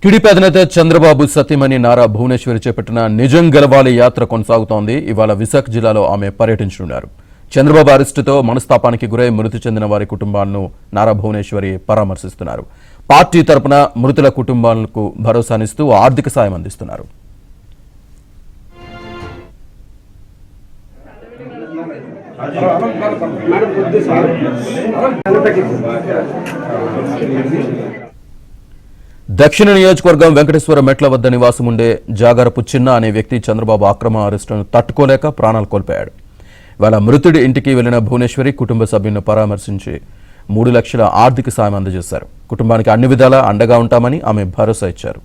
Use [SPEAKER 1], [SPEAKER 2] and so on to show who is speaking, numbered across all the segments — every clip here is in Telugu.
[SPEAKER 1] టీడీపీ అధినేత చంద్రబాబు సతీమణి నారా భువనేశ్వరి చేపట్టిన నిజం గెలవాలి యాత్ర కొనసాగుతోంది. ఇవాళ విశాఖ జిల్లాలో ఆమె పర్యటించనున్నారు. చంద్రబాబు అరెస్టుతో మనస్తాపానికి గురై మృతి చెందిన వారి కుటుంబాలను నారా భువనేశ్వరి పరామర్శిస్తున్నారు. పార్టీ తరపున మృతుల కుటుంబాలకు భరోసానిస్తూ ఆర్థిక సాయం అందిస్తున్నారు. దక్షిణ నియోజకవర్గం వెంకటేశ్వర మెట్ల వద్ద నివాసం ఉండే జాగరపు చిన్న అనే వ్యక్తి చంద్రబాబు అక్రమ అరెస్టును తట్టుకోలేక ప్రాణాలు కోల్పోయాడు. ఇవాళ మృతుడి ఇంటికి వెళ్లిన భువనేశ్వరి కుటుంబ సభ్యులను పరామర్శించి 3 లక్షల ఆర్థిక సాయం అందజేశారు. కుటుంబానికి అన్ని విధాలా అండగా ఉంటామని ఆమె భరోసా ఇచ్చారు.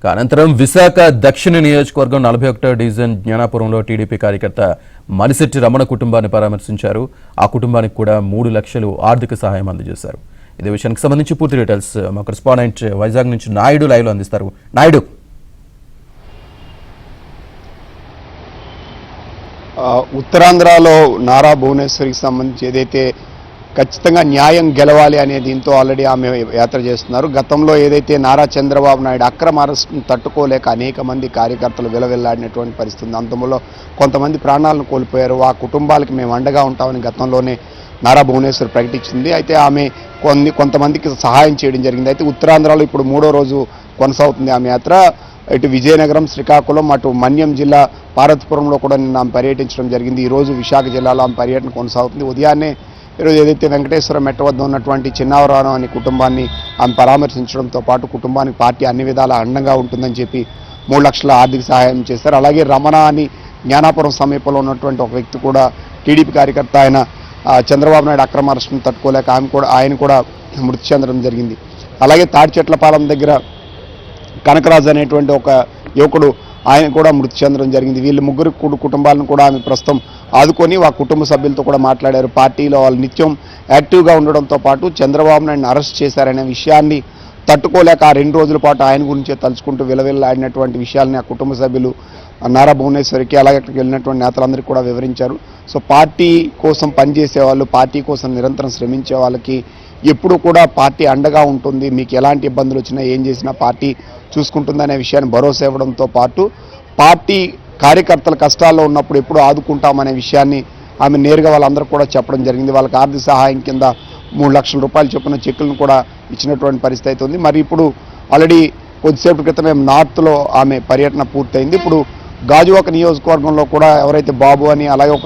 [SPEAKER 1] అనంతరం విశాఖ దక్షిణ నియోజకవర్గం 41వ డివిజన్ జ్ఞానాపురంలో టీడీపీ కార్యకర్త మలిశెట్టి రమణ కుటుంబాన్ని పరామర్శించారు. ఆ కుటుంబానికి కూడా 3 లక్షలు ఆర్థిక సహాయం అందజేశారు. ఇదే విషయానికి సంబంధించి పూర్తి డీటెయిల్స్ మా కరెస్పాండెంట్ వైజాగ్ నుంచి నాయుడు లైవ్ లో అందిస్తారు. నాయుడు,
[SPEAKER 2] ఉత్తరాంధ్రలో నారా భువనేశ్వరికి సంబంధించి ఏదైతే ఖచ్చితంగా న్యాయం గెలవాలి అనే దీంతో ఆల్రెడీ ఆమె యాత్ర చేస్తున్నారు. గతంలో ఏదైతే నారా చంద్రబాబు నాయుడు అక్రమ అరెస్టును తట్టుకోలేక అనేక మంది కార్యకర్తలు విలవిల్లాడినటువంటి పరిస్థితి. అంతంలో కొంతమంది ప్రాణాలను కోల్పోయారు. ఆ కుటుంబాలకు మేము అండగా ఉంటామని గతంలోనే నారా భువనేశ్వర్ ప్రకటించింది. అయితే ఆమె కొంతమందికి సహాయం చేయడం జరిగింది. అయితే ఉత్తరాంధ్రలో ఇప్పుడు 3వ రోజు కొనసాగుతుంది ఆమె యాత్ర. ఇటు విజయనగరం, శ్రీకాకుళం, అటు మన్యం జిల్లా పార్వతీపురంలో కూడా నిన్న ఆమె పర్యటించడం జరిగింది. ఈరోజు విశాఖ జిల్లాలో ఆమె పర్యటన కొనసాగుతుంది. ఉదయాన్నే ఈరోజు ఏదైతే వెంకటేశ్వర మెట్ట వద్ద ఉన్నటువంటి చిన్నవరాను అనే కుటుంబాన్ని ఆమె పరామర్శించడంతో పాటు కుటుంబానికి పార్టీ అన్ని విధాలా అండంగా ఉంటుందని చెప్పి 3 లక్షల ఆర్థిక సహాయం చేశారు. అలాగే రమణ అని జ్ఞానాపురం సమీపంలో ఉన్నటువంటి ఒక వ్యక్తి కూడా టీడీపీ కార్యకర్త ఆయన చంద్రబాబు నాయుడు అక్రమ అరెస్టును తట్టుకోలేక ఆయన కూడా మృతి చెందడం జరిగింది. అలాగే తాడిచెట్లపాలెం దగ్గర కనకరాజు అనేటువంటి ఒక యువకుడు ఆయన కూడా మృతి చెందడం జరిగింది. వీళ్ళు ముగ్గురు కుటుంబాలను కూడా ఆమె ప్రస్తుతం ఆదుకొని ఆ కుటుంబ సభ్యులతో కూడా మాట్లాడారు. పార్టీలో వాళ్ళు నిత్యం యాక్టివ్గా ఉండడంతో పాటు చంద్రబాబు నాయుడుని అరెస్ట్ చేశారనే విషయాన్ని తట్టుకోలేక ఆ 2 రోజుల పాటు ఆయన గురించే తలుచుకుంటూ విలవిల్లాడినటువంటి విషయాల్ని ఆ కుటుంబ సభ్యులు నారా భువనేశ్వరికి అలాగే అక్కడికి వెళ్ళినటువంటి నేతలందరికీ కూడా వివరించారు. సో పార్టీ కోసం పనిచేసే వాళ్ళు, పార్టీ కోసం నిరంతరం శ్రమించే వాళ్ళకి ఎప్పుడు కూడా పార్టీ అండగా ఉంటుంది. మీకు ఎలాంటి ఇబ్బందులు వచ్చినా ఏం చేసినా పార్టీ చూసుకుంటుందనే విషయాన్ని భరోసా ఇవ్వడంతో పాటు పార్టీ కార్యకర్తల కష్టాల్లో ఉన్నప్పుడు ఎప్పుడు ఆదుకుంటామనే విషయాన్ని ఆమె నేరుగా వాళ్ళందరూ కూడా చెప్పడం జరిగింది. వాళ్ళకి ఆర్థిక సహాయం కింద 3 లక్షల రూపాయలు చొప్పున చెక్కులను కూడా ఇచ్చినటువంటి పరిస్థితి అయితే ఉంది. మరి ఇప్పుడు ఆల్రెడీ కొద్దిసేపటి క్రితమే నార్త్లో ఆమె పర్యటన పూర్తయింది. ఇప్పుడు గాజువాక నియోజకవర్గంలో కూడా ఎవరైతే బాబు అని అలాగే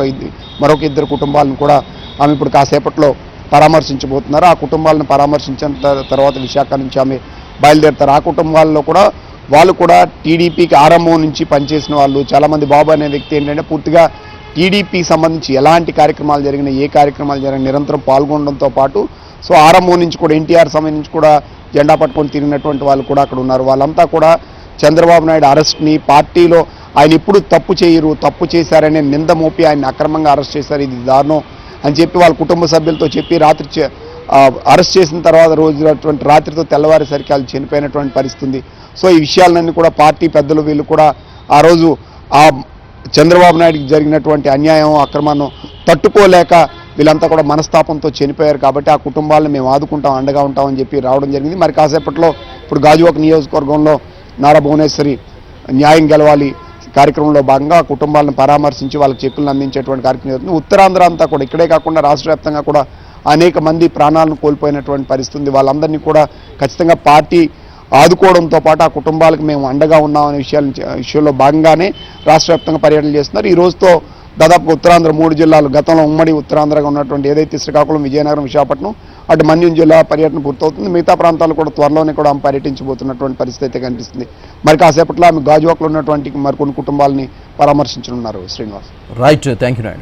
[SPEAKER 2] మరొక 2 కుటుంబాలను కూడా ఆమె ఇప్పుడు కాసేపట్లో పరామర్శించబోతున్నారు. ఆ కుటుంబాలను పరామర్శించిన తర్వాత విశాఖ నుంచి ఆమె బయలుదేరుతారు. ఆ కుటుంబాల్లో కూడా వాళ్ళు కూడా టీడీపీకి ఆరంభం నుంచి పనిచేసిన వాళ్ళు చాలామంది. బాబు అనే వ్యక్తి ఏంటంటే పూర్తిగా టీడీపీకి సంబంధించి ఎలాంటి కార్యక్రమాలు జరిగినా, ఏ కార్యక్రమాలు జరిగినా నిరంతరం పాల్గొనడంతో పాటు సో ఆరంభం నుంచి కూడా ఎన్టీఆర్ సమయం నుంచి కూడా జెండా పట్టుకొని తిరిగినటువంటి వాళ్ళు కూడా అక్కడ ఉన్నారు. వాళ్ళంతా కూడా చంద్రబాబు నాయుడు అరెస్ట్ని పార్టీలో ఆయన ఎప్పుడు తప్పు చేయరు, తప్పు చేశారనే నింద మోపి ఆయన అక్రమంగా అరెస్ట్ చేశారు, ఇది దారుణం అని చెప్పి వాళ్ళ కుటుంబ సభ్యులతో చెప్పి రాత్రి అరెస్ట్ చేసిన తర్వాత రోజునటువంటి రాత్రితో తెల్లవారేసరికి వాళ్ళు చనిపోయినటువంటి పరిస్థితి ఉంది. సో ఈ విషయాలన్నీ కూడా పార్టీ పెద్దలు వీళ్ళు కూడా ఆ రోజు ఆ చంద్రబాబు నాయుడికి జరిగినటువంటి అన్యాయం, అక్రమాన్ని తట్టుకోలేక వీళ్ళంతా కూడా మనస్తాపంతో చనిపోయారు. కాబట్టి ఆ కుటుంబాలను మేము ఆదుకుంటాం, అండగా ఉంటామని చెప్పి రావడం జరిగింది. మరి కాసేపట్లో ఇప్పుడు గాజువాక నియోజకవర్గంలో నారా భువనేశ్వరి న్యాయం గెలవాలి కార్యక్రమంలో భాగంగా ఆ కుటుంబాలను పరామర్శించి వాళ్ళకి చెక్కులను అందించేటువంటి కార్యక్రమం జరుగుతుంది. ఉత్తరాంధ్ర అంతా కూడా ఇక్కడే కాకుండా రాష్ట్ర వ్యాప్తంగా కూడా అనేక మంది ప్రాణాలను కోల్పోయినటువంటి పరిస్థితి ఉంది. వాళ్ళందరినీ కూడా ఖచ్చితంగా పార్టీ ఆదుకోవడంతో పాటు ఆ కుటుంబాలకు మేము అండగా ఉన్నామనే విషయంలో భాగంగానే రాష్ట్ర వ్యాప్తంగా పర్యటన చేస్తున్నారు. ఈ రోజుతో దాదాపు ఉత్తరాంధ్ర 3 జిల్లాలు, గతంలో ఉమ్మడి ఉత్తరాంధ్రగా ఉన్నటువంటి ఏదైతే శ్రీకాకుళం, విజయనగరం, విశాఖపట్నం, అటు మన్యం జిల్లా పర్యటన పూర్తవుతుంది. మిగతా ప్రాంతాలు కూడా త్వరలోనే కూడా ఆమె పర్యటించబోతున్నటువంటి పరిస్థితి అయితే కనిపిస్తుంది. మరి కాసేపట్లో ఆమె గాజువాకలో ఉన్నటువంటి మరికొన్ని కుటుంబాలని పరామర్శించనున్నారు. Srinivas.
[SPEAKER 1] Right, thank you Naidu.